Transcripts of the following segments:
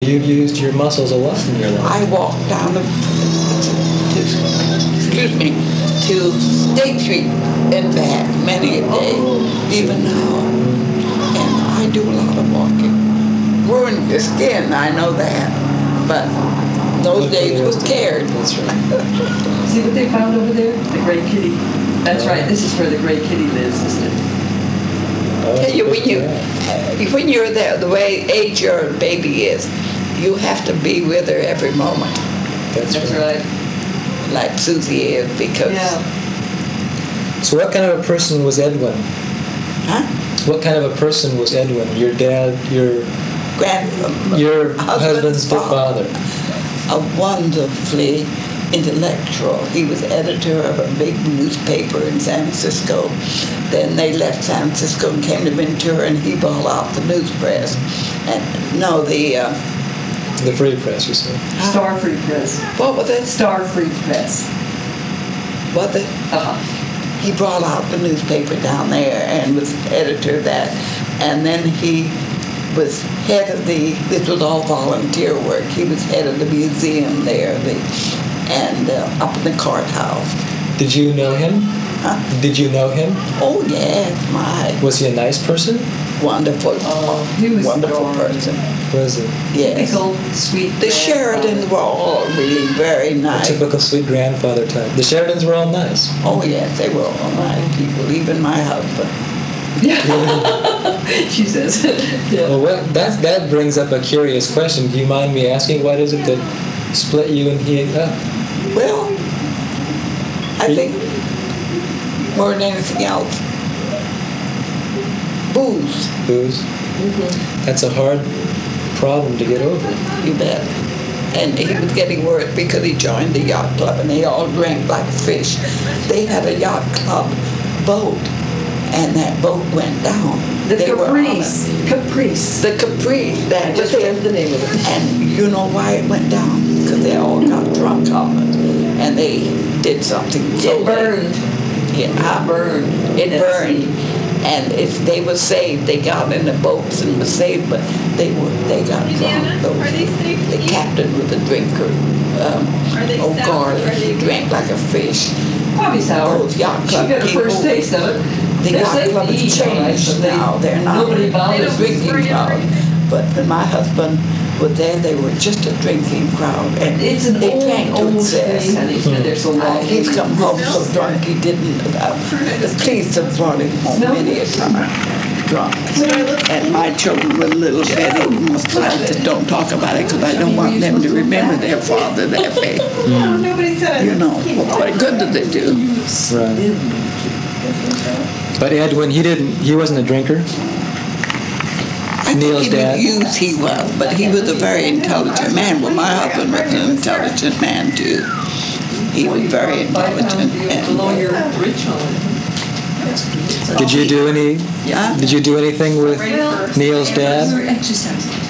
you've used your muscles a lot in your life. I walked down to State Street and back many a day, even now. And I do a lot of walking. Ruined your skin, I know that. But those days was cared. That's right. See what they found over there? The gray kitty. That's right. This is where the gray kitty lives, isn't it? Tell you, when you're there, the way age your baby is, you have to be with her every moment. That's right. Like Susie is, because. Yeah. So what kind of a person was Edwin? Huh? What kind of a person was Edwin? Your dad, your husband's father. A wonderfully intellectual. He was editor of a big newspaper in San Francisco. Then they left San Francisco and came to Ventura, and he bought out the news press. And no, the Free Press, you said. Star Free Press. What was it? Star Free Press. What the? He brought out the newspaper down there and was editor of that. And then he was head of this was all volunteer work. He was head of the museum there, and up in the courthouse. Did you know him? Huh? Did you know him? Oh yes, my. Was he a nice person? Wonderful. He was wonderful adorable. person. Was he? Yes. Typical sweet. The Sheridans were all really very A nice. typical sweet grandfather type. The Sheridans were all nice. Oh yes, they were all nice people. Even my husband. She says. Yeah. Well, that brings up a curious question. Do you mind me asking, what is it that split you and he up? Well, I think more than anything else, booze. Booze? Mm-hmm. That's a hard problem to get over. You bet. And he was getting worse because he joined the yacht club and they all drank like fish. They had a yacht club boat, and that boat went down. The They were on Caprice. it. Caprice. The Caprice. That I just was read it. the name of it. And you know why it went down? Because they all got drunk on it, and they did something. It burned. Yeah, Burned. it burned. And if they were saved, they got in the boats and were saved, but they got drunk. The captain was a drinker. Garlic, he drank like a fish. Bobby Sour. Those yacht She club got her people. first taste of it. The They're yacht safe club to has eat, all right, changed so they- now. They're not nobody a bothers drinking crowd. But when my husband was there, they were just a drinking crowd. And It's an they drank to old excess. thing, honey. It's been there so long. He's come home so drunk he didn't. The police have brought him home many a time, drunk. And my children were little Betty and said, don't talk about it because I don't want them to remember their father that way. You know, what good did they do? Right. But Edwin, he wasn't a drinker? I Neil's think dad? he was, but he was a very intelligent man. Well, my husband was an intelligent man too. He was very intelligent. Below your original. Did you do anything with Neil's dad?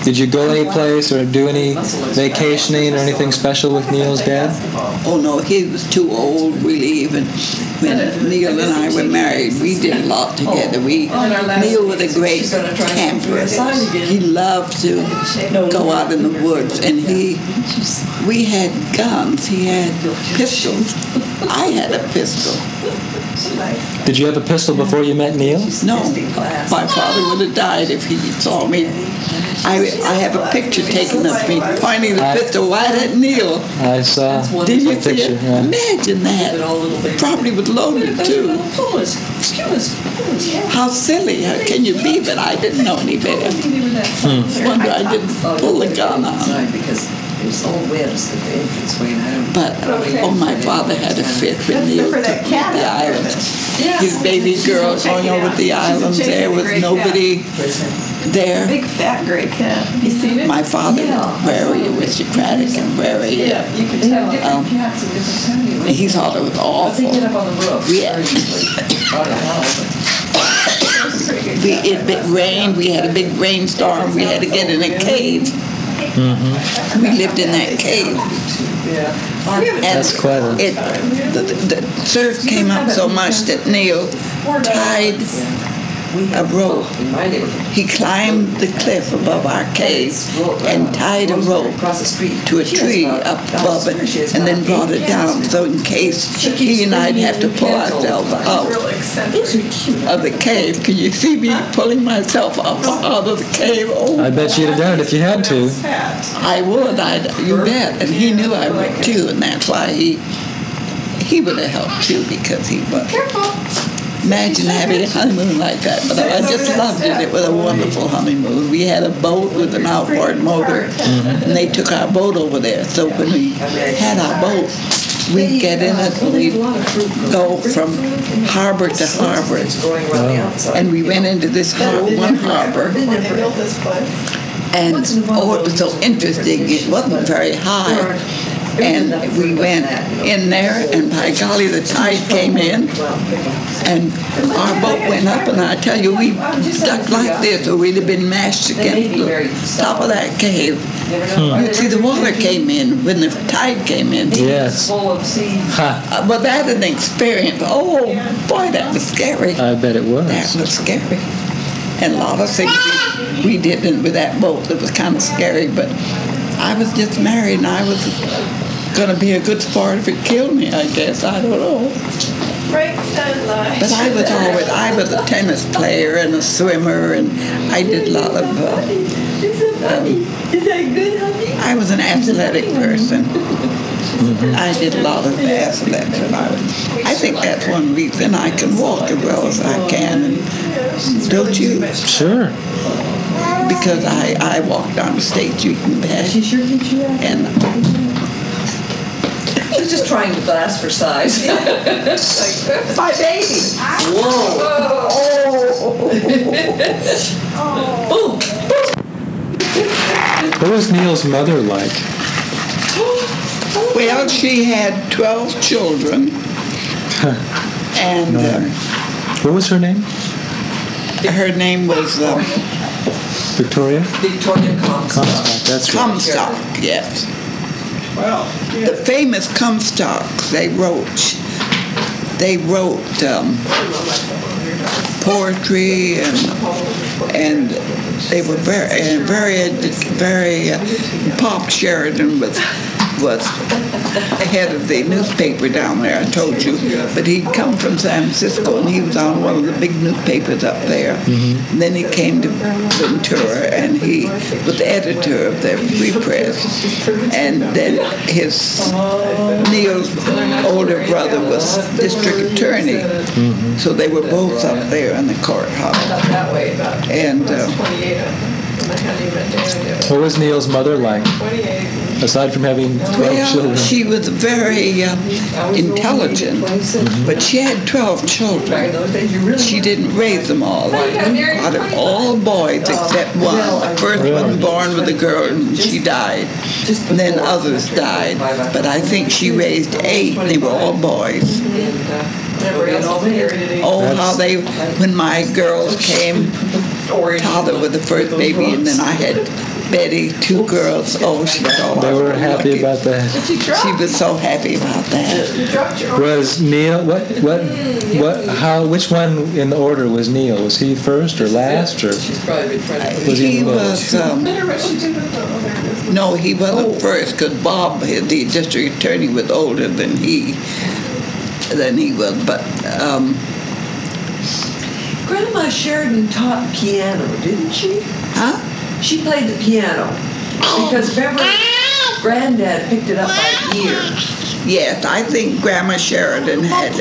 Did you go any place or do any vacationing or anything special with Neil's dad? Oh no, he was too old really even. When Neil and I were married, we did a lot together. Neil was a great camper. He loved to go out in the woods, and we had guns. He had pistols. I had a pistol. Did you have a pistol before you met Neil? No, my father would have died if he saw me. I have a picture taken of me pointing the pistol right at Neil. I saw Did you the see picture. it? Yeah. Imagine that. Probably was loaded too. How silly can you be? But I didn't know any better. Wonder I didn't pull the gun on. Because there's old webs at the entranceway, and I don't. But my father had a fit when Neil took me to the islands. His baby girl going over the islands. There was nobody there. Big fat gray cat. You seen it? My father was very aristocratic and very. You can tell different cats in different counties. He thought it was They awful. get up on the roof. Yeah. It rained. We had a big rainstorm. We had to get in a cave. Mm-hmm. We lived in that cave. And That's quite a... the surf came up so much that Neil tied a rope. He climbed the cliff above our cave and tied a rope to a tree up above it and then brought it down so in case he and I'd have to pull ourselves out of the cave. Can you see me pulling myself up out of the cave? Oh, I bet you'd have done it if you had to. I would. You bet. And he knew I would too, and that's why he would have helped too, because he was. Imagine having a honeymoon like that. But I just loved it. It was a wonderful honeymoon. We had a boat with an outboard motor, and they took our boat over there. So when we had our boat, we'd get in it and we'd go from harbor to harbor. And we went into this one harbor. And oh, it was so interesting. It wasn't very high. And we went in there, and by golly, the tide came in, and our boat went up, and I tell you, we stuck like this, or we'd have been mashed against the top of that cave. You see, the water came in when the tide came in. Yes. But that was an experience. Oh, boy, that was scary. I bet it was. That was scary. And a lot of things we did with that boat that was kind of scary, but I was just married, and I was going to be a good sport if it killed me, I guess. I don't know. But I was a tennis player and a swimmer, and I did a lot of, I was an athletic person. I did a lot of athletics. I think that's one reason I can walk as well as I can. And don't you? Sure. Because I walked down the State Street and back. And She was just trying to glass for size. my baby. Whoa. Oh. What was Neil's mother like? Well, she had 12 children. And what was her name? her name was Victoria? Victoria Comstock. That's right. Comstock, yes. The famous Comstocks, they wrote poetry and they were very Pop Sheridan was head of the newspaper down there, I told you, but he'd come from San Francisco and he was on one of the big newspapers up there. Mm-hmm. And then he came to Ventura and he was the editor of the Free Press. And then Neil's older brother was district attorney. Mm-hmm. So they were both up there in the courthouse. And what was Neil's mother like? Aside from having 12 children. She was very intelligent, but she had 12 children. She didn't raise them all. All boys except one. The first one born with a girl, and she died. And then others died. But I think she raised 8, and they were all boys. Oh, how when my girls came, Tyler was the first baby, and then I had Betty, 2 girls. Oh, she was all They were happy about that. She was so happy about that. Was Neil, which one in the order was Neil? Was he first or last, or was he in the middle? No, he wasn't first, because Bob, the district attorney, was older than he was, but Grandma Sheridan taught piano, didn't she? Huh? She played the piano because remember, Granddad picked it up by ear. Yes, I think Grandma Sheridan had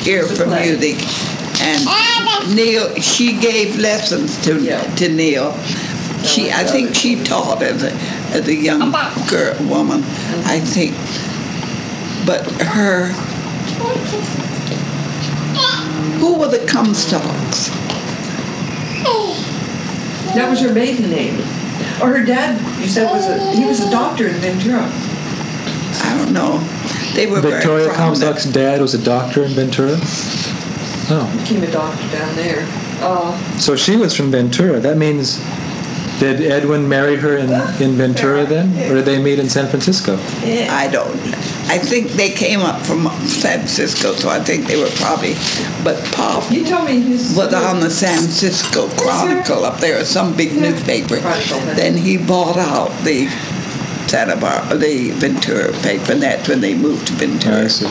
ear for music, and Neil. She gave lessons to Neil. I think she taught as a young woman. I think, but who were the Comstocks? That was her maiden name. Or her dad, you said, he was a doctor in Ventura. I don't know. They were Victoria Comstock's dad was a doctor in Ventura? Oh. Became a doctor down there. So she was from Ventura. That means Did Edwin marry her in Ventura then, or did they meet in San Francisco? I don't. I think they came up from San Francisco, so I think they were probably. But Pop You told me his. was on the San Francisco Chronicle up there, some big newspaper. Then he bought out the the Ventura paper, and that's when they moved to Ventura. I see.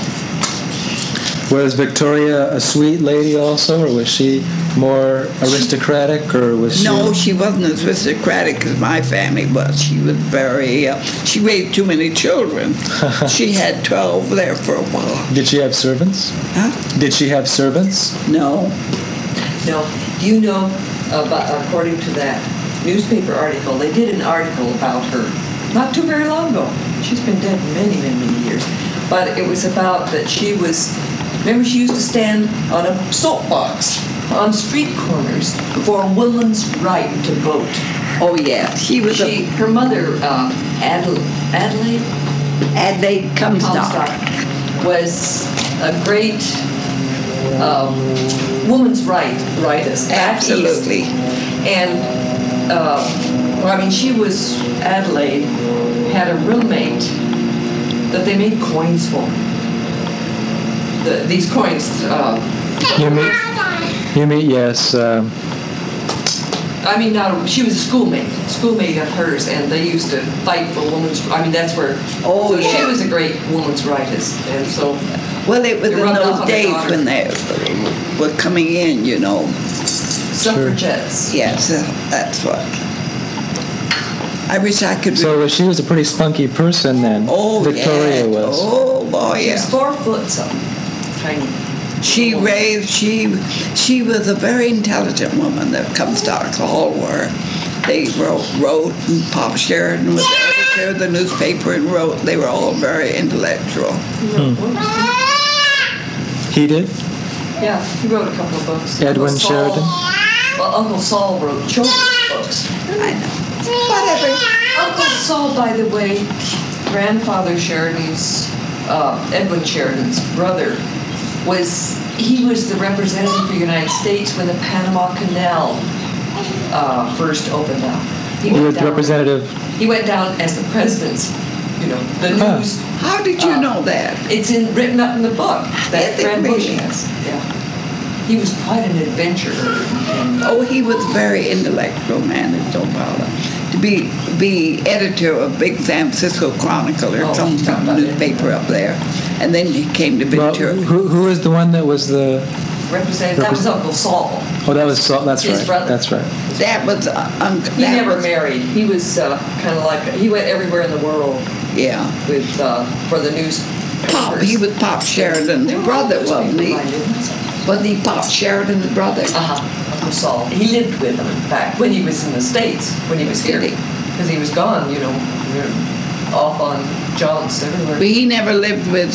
Was Victoria a sweet lady also, or was she more aristocratic, or was she? No, she wasn't as aristocratic as my family was. She was very. She raised too many children. She had 12 there for a while. Did she have servants? Huh? Did she have servants? No. No. Do you know, according to that newspaper article, they did an article about her not too very long ago. She's been dead many, many, many years. But it was about that she was, remember she used to stand on a soapbox on street corners for women's right to vote. Oh, yeah. She was Her mother, Adelaide Comstock. was a great woman's rightist. Absolutely. And well, I mean, Adelaide had a roommate that they made coins for. These coins. You mean yes. I mean, she was a schoolmate of hers, and they used to fight for women's. I mean, that's where. Oh, so yeah. She was a great woman's rightist, and so. Well, it was in those days daughter. when they were coming in, you know. Suffragettes. Sure. Yes, that's what. I wish I could. So she was a pretty spunky person then. Oh, Victoria yeah. was. Oh boy, She yeah. was 4 foot something, tiny. She was a very intelligent woman. The Comstocks all were. They wrote, and Pop Sheridan was the editor of the newspaper and wrote. They were all very intellectual. He did? Yeah, he wrote a couple of books. Edwin Uncle Saul- Sheridan? Well, Uncle Saul wrote children's books. I know. Whatever. Uncle Saul, by the way, grandfather Sheridan's, Edwin Sheridan's brother, was the representative for the United States when the Panama Canal first opened up. He was representative. He went down as the president's, the news. How did you know that? It's written up in the book that Is it Fred Bush really? has. Yeah. He was quite an adventurer. And, Oh, he was a very intellectual man, there's no problem. To be editor of Big San Francisco Chronicle or some newspaper up there. And then he came to Well, Ventura. who was the one that was the? that was Uncle Saul. Oh, that was Saul. That's His right. brother. That's right. That was He never married. He was kind of like, he went everywhere in the world Yeah. with for the news. He was Pop Sheridan's brother, wasn't he? Wasn't he Pop Sheridan's brother? Uncle Saul. He lived with him, in fact, when he was in the States, when he was here. Did he? Because he was gone, off on jaunts everywhere. But he never lived with.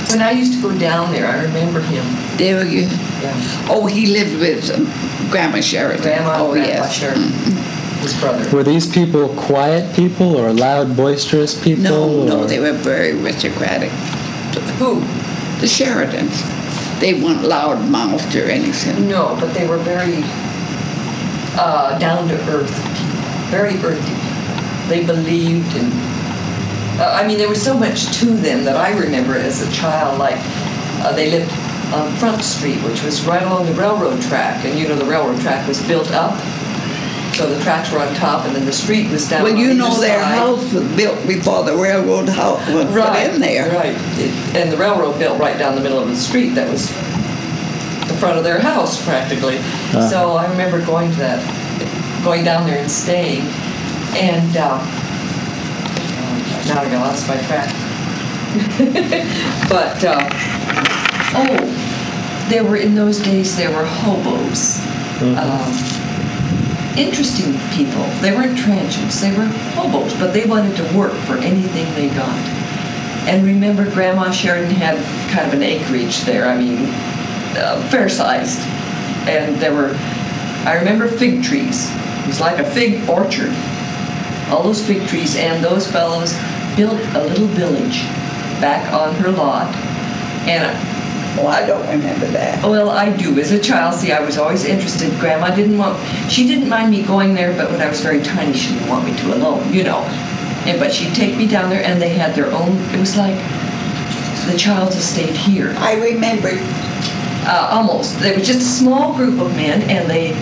When I used to go down there, I remember him. There you. Yeah. Oh, he lived with Grandma Sheridan. Grandma yes. Sheridan, his brother. Were these people quiet people or loud, boisterous people? No, or? they were very aristocratic. Who? The Sheridans. They weren't loud-mouthed or anything. No, but they were very down to earth, very earthy. They believed in. There was so much to them that I remember as a child. Like they lived on Front Street, which was right along the railroad track, and the railroad track was built up, so the tracks were on top, and then the street was down. Well, on you either know their side. house was built before the railroad house was put in there. Right, and the railroad built right down the middle of the street. That was the front of their house, practically. So I remember going down there and staying, and now I got lost my track. But in those days there were hobos. Interesting people. They weren't transients, they were hobos, but they wanted to work for anything they got. And remember, Grandma Sheridan had kind of an acreage there, fair-sized. And I remember fig trees. It was like a fig orchard. All those fig trees, and those fellows built a little village back on her lot. And Oh, I don't remember that. Well, I do. As a child, see, I was always interested. Grandma she didn't mind me going there, but when I was very tiny, she didn't want me to alone, you know. But she'd take me down there, and they had their own, it was like the child's estate here. I remember. Almost. There was just a small group of men, and they